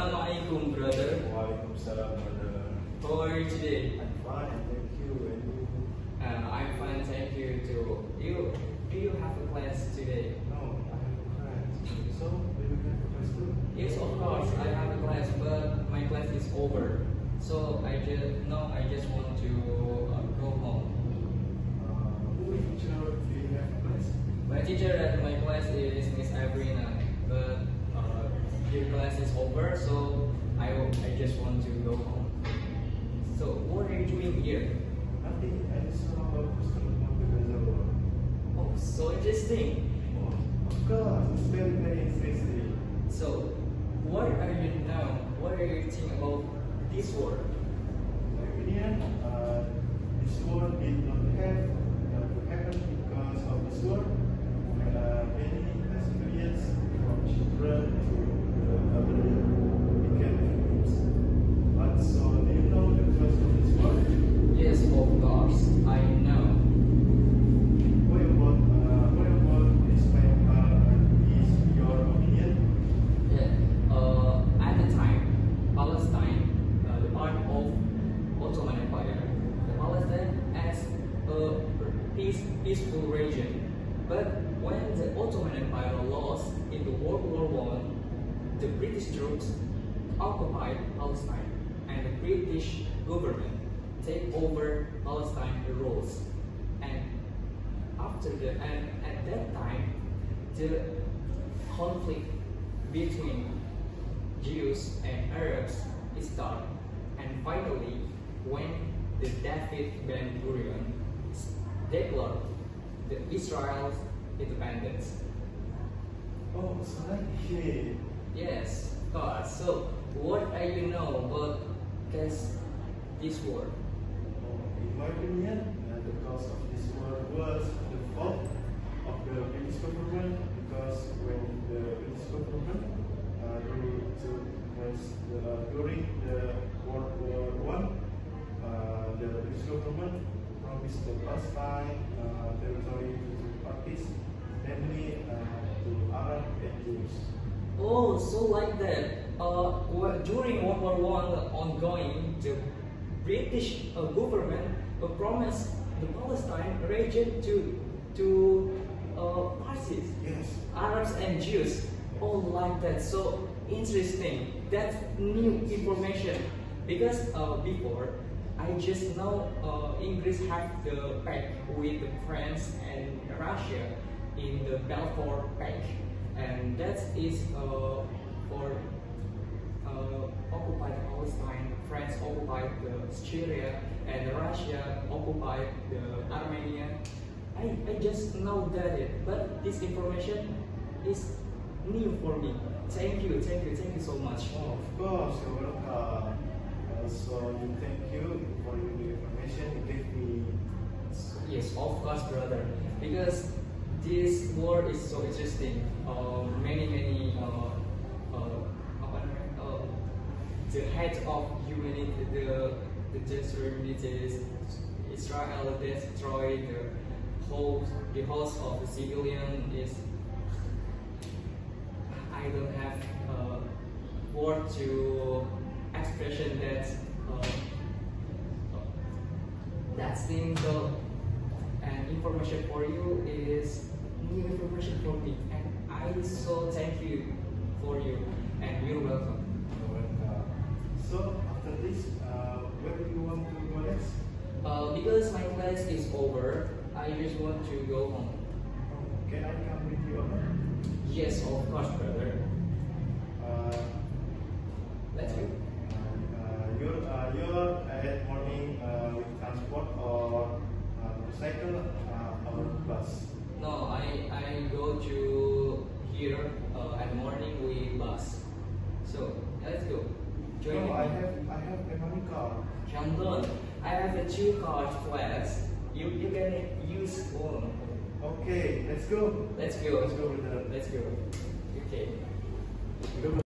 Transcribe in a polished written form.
Assalamualaikum, brother. Waalaikumsalam, brother. How are you today? I'm fine, thank you. And you? I'm fine, thank you too. Do you have a class today? No, I have a class. So, do you have a class too? Yes, of course. I have a class, but my class is over. So I just want to go home. Which teacher do you have a class? My teacher at my class is Miss Avrina, but her class is over, so I just want to go home. So what are you doing here? Nothing. I saw a customer of the reservoir. Oh, so interesting. Oh, of course, it's very, very interesting. So what are you now? What are you thinking about this world? In my opinion, this world did not have to happen because of this world. Many experience from children to the elderly became victims. But so, do you know the cause of this world? Yes, of course, I know. What about this empire is your opinion? Yeah. At the time, Palestine, the part of Ottoman Empire, the Palestine as a peaceful region. But when the Ottoman Empire lost in the World War I, the British troops occupied Palestine, and the British government take over Palestine rules. And at that time, the conflict between Jews and Arabs started. And finally, when the David Ben Gurion declared the Israel's independence. Oh, so like here. Yes, God. So, what do you know about this war? In my opinion, the cause of this war was the fault of the British government because when the British government during the World War I, the British government promised the Palestine territory to the parties, namely to Arab and Jews. Oh, so like that. During World War I ongoing, the British government promised the Palestine region to parties, Yes. Arabs and Jews. Oh, like that. So interesting. That's new information because before I just know English have the pact with France and Russia in the Balfour Pact, and that is for occupied Palestine. France occupied the Syria, and Russia occupied the Armenia. I just know that but this information is new for me. Thank you so much. Oh, of course, you're welcome. So thank you for the information you gave me. Yes, of course, brother. Because this war is so interesting. Many the head of humanity, the destroyed Israel destroyed the host of the civilian is. I don't have word to expression that thing. So, and information for you is new information for me, and I so thank you for you, and you're welcome. You're welcome. So after this, where do you want to go next? Because my class is over, I just want to go home. Can I come with you? Yes, of course, brother. Let's go. You're at morning with transport or motorcycle or bus? No, I go to here at morning with bus. So let's go. Join No, me. I have a money car. Shandon, I have a 2 cars class. You can use one. Okay, let's go. Let's go. Let's go with the. Let's go. Okay.